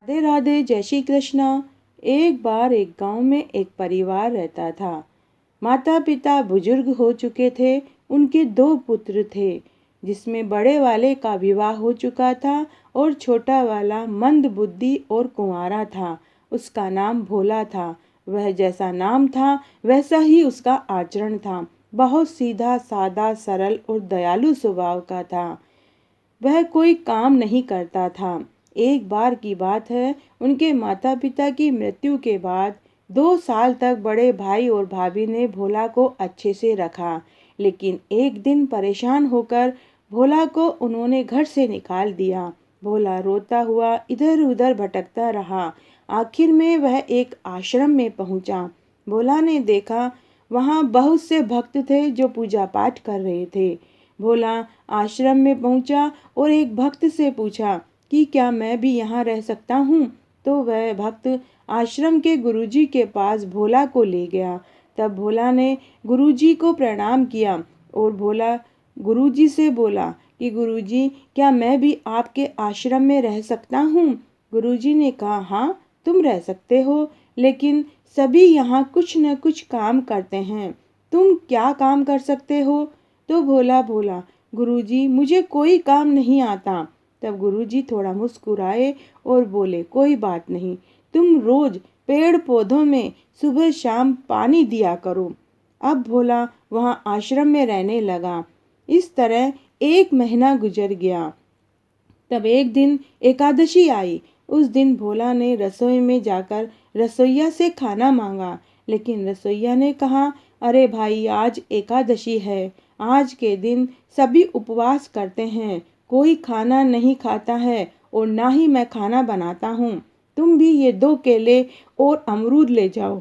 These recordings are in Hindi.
राधे राधे, जय श्री कृष्णा। एक बार एक गांव में एक परिवार रहता था। माता पिता बुजुर्ग हो चुके थे। उनके दो पुत्र थे, जिसमें बड़े वाले का विवाह हो चुका था और छोटा वाला मंद बुद्धि और कुंवारा था। उसका नाम भोला था। वह जैसा नाम था वैसा ही उसका आचरण था। बहुत सीधा सादा सरल और दयालु स्वभाव का था। वह कोई काम नहीं करता था। एक बार की बात है, उनके माता पिता की मृत्यु के बाद 2 साल तक बड़े भाई और भाभी ने भोला को अच्छे से रखा। लेकिन एक दिन परेशान होकर भोला को उन्होंने घर से निकाल दिया। भोला रोता हुआ इधर उधर भटकता रहा। आखिर में वह एक आश्रम में पहुंचा। भोला ने देखा वहां बहुत से भक्त थे जो पूजा पाठ कर रहे थे। भोला आश्रम में पहुंचा और एक भक्त से पूछा कि क्या मैं भी यहाँ रह सकता हूँ। तो वह भक्त आश्रम के गुरुजी के पास भोला को ले गया। तब भोला ने गुरुजी को प्रणाम किया और भोला गुरुजी से बोला कि गुरुजी, क्या मैं भी आपके आश्रम में रह सकता हूँ। गुरुजी ने कहा, हाँ तुम रह सकते हो, लेकिन सभी यहाँ कुछ न कुछ काम करते हैं। तुम क्या काम कर सकते हो। तो भोला बोला, गुरुजी मुझे कोई काम नहीं आता। तब गुरुजी थोड़ा मुस्कुराए और बोले, कोई बात नहीं, तुम रोज पेड़ पौधों में सुबह शाम पानी दिया करो। अब भोला वहाँ आश्रम में रहने लगा। इस तरह 1 महीना गुजर गया। तब एक दिन एकादशी आई। उस दिन भोला ने रसोई में जाकर रसोइया से खाना मांगा, लेकिन रसोइया ने कहा, अरे भाई आज एकादशी है। आज के दिन सभी उपवास करते हैं, कोई खाना नहीं खाता है और ना ही मैं खाना बनाता हूँ। तुम भी ये 2 केले और अमरूद ले जाओ।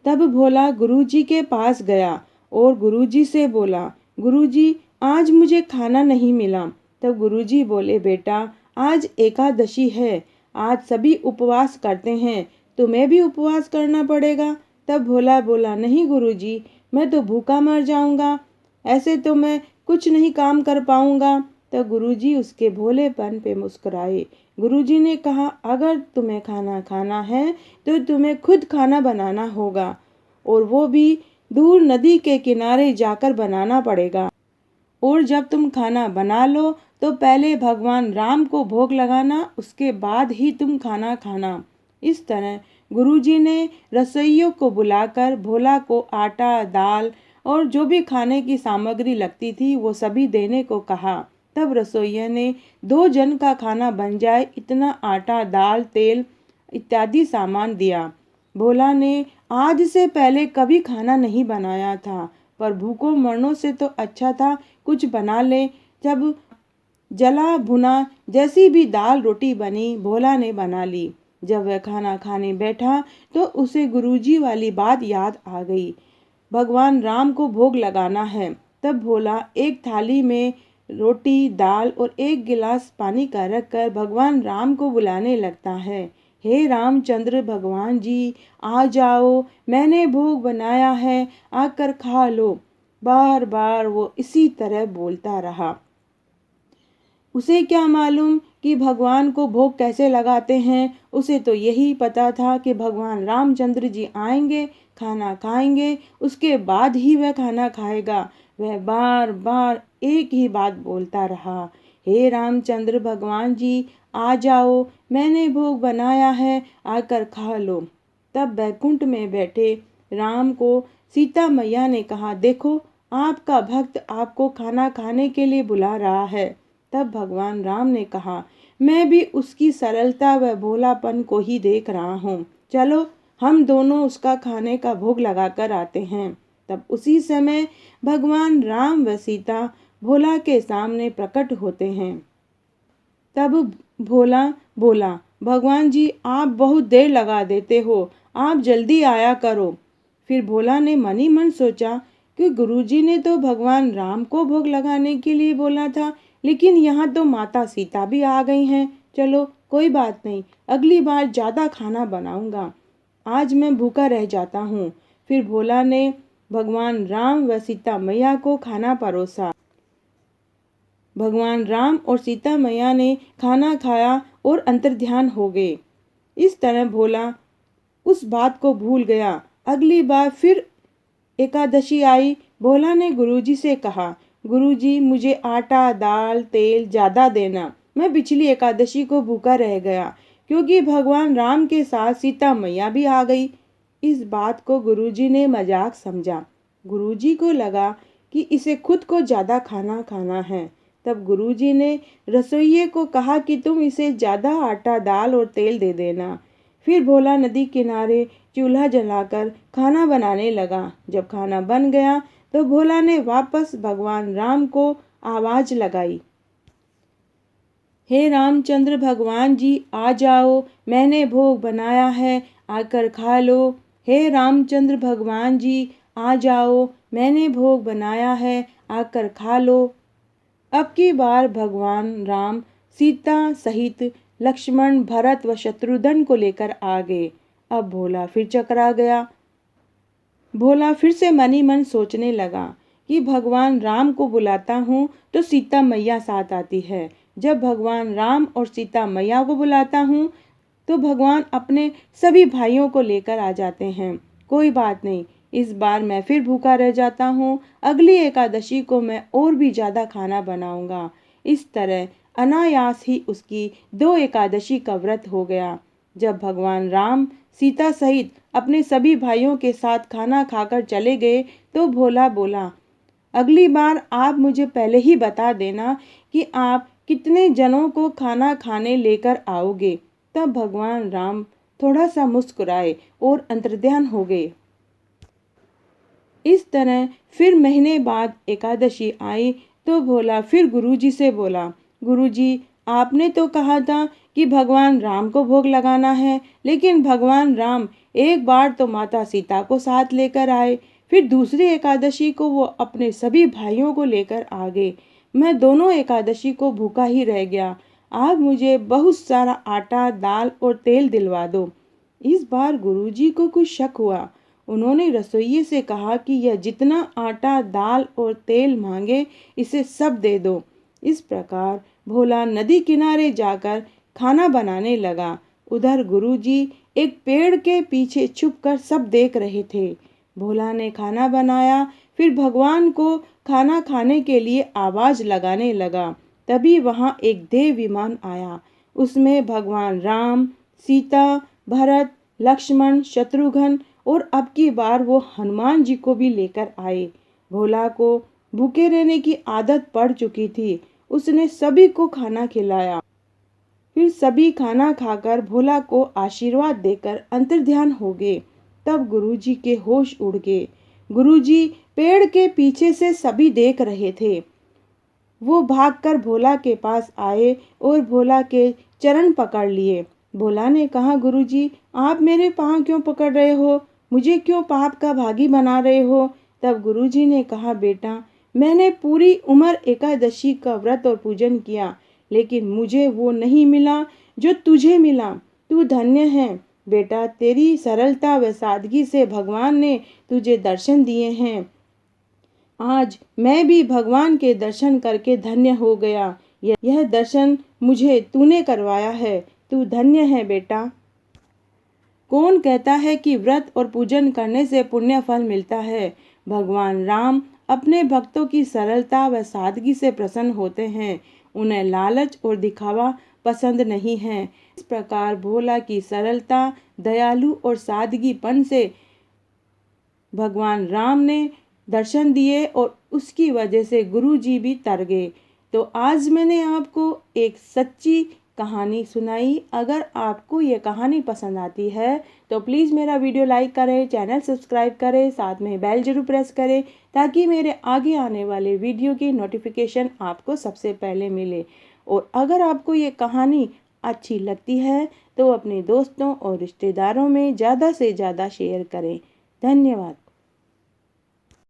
तब भोला गुरुजी के पास गया और गुरुजी से बोला, गुरुजी आज मुझे खाना नहीं मिला। तब गुरुजी बोले, बेटा आज एकादशी है, आज सभी उपवास करते हैं, तुम्हें भी उपवास करना पड़ेगा। तब भोला बोला, नहीं गुरुजी, मैं तो भूखा मर जाऊंगा, ऐसे तो मैं कुछ नहीं काम कर पाऊंगा। तब गुरुजी उसके भोलेपन पे मुस्कुराए। गुरुजी ने कहा, अगर तुम्हें खाना खाना है तो तुम्हें खुद खाना बनाना होगा, और वो भी दूर नदी के किनारे जाकर बनाना पड़ेगा। और जब तुम खाना बना लो तो पहले भगवान राम को भोग लगाना, उसके बाद ही तुम खाना खाना। इस तरह गुरुजी ने रसोइयों को बुलाकर भोला को आटा, दाल और जो भी खाने की सामग्री लगती थी वो सभी देने को कहा। तब रसोइया ने 2 जन का खाना बन जाए इतना आटा, दाल, तेल इत्यादि सामान दिया। भोला ने आज से पहले कभी खाना नहीं बनाया था, पर भूखों मरने से तो अच्छा था कुछ बना ले। जब जला भुना जैसी भी दाल रोटी बनी, भोला ने बना ली। जब वह खाना खाने बैठा तो उसे गुरुजी वाली बात याद आ गई, भगवान राम को भोग लगाना है। तब भोला एक थाली में रोटी, दाल और एक गिलास पानी का रखकर भगवान राम को बुलाने लगता है, हे रामचंद्र भगवान जी, आ जाओ, मैंने भोग बनाया है, आकर खा लो। बार बार वो इसी तरह बोलता रहा। उसे क्या मालूम कि भगवान को भोग कैसे लगाते हैं। उसे तो यही पता था कि भगवान रामचंद्र जी आएंगे, खाना खाएंगे, उसके बाद ही वह खाना खाएगा। वह बार बार एक ही बात बोलता रहा, हे रामचंद्र भगवान जी, आ जाओ, मैंने भोग बनाया है, आकर खा लो। तब बैकुंठ में बैठे राम को सीता मैया ने कहा, देखो आपका भक्त आपको खाना खाने के लिए बुला रहा है। तब भगवान राम ने कहा, मैं भी उसकी सरलता व भोलापन को ही देख रहा हूँ, चलो हम दोनों उसका खाने का भोग लगाकर आते हैं। तब उसी समय भगवान राम व सीता भोला के सामने प्रकट होते हैं। तब भोला बोला, भगवान जी आप बहुत देर लगा देते हो, आप जल्दी आया करो। फिर भोला ने मन ही मन सोचा कि गुरुजी ने तो भगवान राम को भोग लगाने के लिए बोला था, लेकिन यहाँ तो माता सीता भी आ गई हैं। चलो कोई बात नहीं, अगली बार ज़्यादा खाना बनाऊंगा, आज मैं भूखा रह जाता हूँ। फिर भोला ने भगवान राम व सीता मैया को खाना परोसा। भगवान राम और सीता मैया ने खाना खाया और अंतर्ध्यान हो गए। इस तरह भोला उस बात को भूल गया। अगली बार फिर एकादशी आई। भोला ने गुरुजी से कहा, गुरुजी मुझे आटा, दाल, तेल ज़्यादा देना। मैं पिछली एकादशी को भूखा रह गया क्योंकि भगवान राम के साथ सीता मैया भी आ गई। इस बात को गुरुजी ने मजाक समझा। गुरुजी को लगा कि इसे खुद को ज़्यादा खाना खाना है। तब गुरुजी ने रसोइये को कहा कि तुम इसे ज़्यादा आटा, दाल और तेल दे देना। फिर भोला नदी किनारे चूल्हा जलाकर खाना बनाने लगा। जब खाना बन गया तो भोला ने वापस भगवान राम को आवाज़ लगाई, हे रामचंद्र भगवान जी आ जाओ, मैंने भोग बनाया है, आकर खा लो। हे रामचंद्र भगवान जी आ जाओ, मैंने भोग बनाया है, आकर खा लो। अब की बार भगवान राम सीता सहित लक्ष्मण, भरत व शत्रुघ्न को लेकर आ गए। अब भोला फिर चकरा गया। भोला फिर से मनी मन सोचने लगा कि भगवान राम को बुलाता हूँ तो सीता मैया साथ आती है। जब भगवान राम और सीता मैया को बुलाता हूँ तो भगवान अपने सभी भाइयों को लेकर आ जाते हैं। कोई बात नहीं, इस बार मैं फिर भूखा रह जाता हूँ। अगली एकादशी को मैं और भी ज़्यादा खाना बनाऊंगा। इस तरह अनायास ही उसकी 2 एकादशी का व्रत हो गया। जब भगवान राम सीता सहित अपने सभी भाइयों के साथ खाना खाकर चले गए तो भोला बोला, अगली बार आप मुझे पहले ही बता देना कि आप कितने जनों को खाना खाने लेकर आओगे। तब भगवान राम थोड़ा सा मुस्कुराए और अंतर्ध्यान हो गए। इस तरह फिर महीने बाद एकादशी आई तो भोला फिर गुरुजी से बोला, गुरुजी आपने तो कहा था कि भगवान राम को भोग लगाना है, लेकिन भगवान राम एक बार तो माता सीता को साथ लेकर आए, फिर दूसरी एकादशी को वो अपने सभी भाइयों को लेकर आ गए। मैं दोनों एकादशी को भूखा ही रह गया। आप मुझे बहुत सारा आटा, दाल और तेल दिलवा दो। इस बार गुरुजी को कुछ शक हुआ। उन्होंने रसोइये से कहा कि यह जितना आटा, दाल और तेल मांगे इसे सब दे दो। इस प्रकार भोला नदी किनारे जाकर खाना बनाने लगा। उधर गुरुजी एक पेड़ के पीछे छुपकर सब देख रहे थे। भोला ने खाना बनाया, फिर भगवान को खाना खाने के लिए आवाज लगाने लगा। तभी वहां एक देव विमान आया। उसमें भगवान राम, सीता, भरत, लक्ष्मण, शत्रुघ्न और अब की बार वो हनुमान जी को भी लेकर आए। भोला को भूखे रहने की आदत पड़ चुकी थी। उसने सभी को खाना खिलाया। फिर सभी खाना खाकर भोला को आशीर्वाद देकर अंतर्ध्यान हो गए। तब गुरुजी के होश उड़ गए। गुरुजी पेड़ के पीछे से सभी देख रहे थे। वो भागकर भोला के पास आए और भोला के चरण पकड़ लिए। भोला ने कहा, गुरुजी आप मेरे पाँव क्यों पकड़ रहे हो? मुझे क्यों पाप का भागी बना रहे हो? तब गुरुजी ने कहा, बेटा मैंने पूरी उम्र एकादशी का व्रत और पूजन किया, लेकिन मुझे वो नहीं मिला जो तुझे मिला। तू धन्य है बेटा, तेरी सरलता व सादगी से भगवान ने तुझे दर्शन दिए हैं। आज मैं भी भगवान के दर्शन करके धन्य हो गया। यह दर्शन मुझे तूने करवाया है। तू धन्य है बेटा। कौन कहता है कि व्रत और पूजन करने से पुण्य फल मिलता है? भगवान राम अपने भक्तों की सरलता व सादगी से प्रसन्न होते हैं। उन्हें लालच और दिखावा पसंद नहीं है। इस प्रकार भोला की सरलता, दयालु और सादगीपन से भगवान राम ने दर्शन दिए और उसकी वजह से गुरुजी भी तर गए। तो आज मैंने आपको एक सच्ची कहानी सुनाई। अगर आपको ये कहानी पसंद आती है तो प्लीज़ मेरा वीडियो लाइक करें, चैनल सब्सक्राइब करें, साथ में बेल जरूर प्रेस करें ताकि मेरे आगे आने वाले वीडियो की नोटिफिकेशन आपको सबसे पहले मिले। और अगर आपको ये कहानी अच्छी लगती है तो अपने दोस्तों और रिश्तेदारों में ज़्यादा से ज़्यादा शेयर करें। धन्यवाद।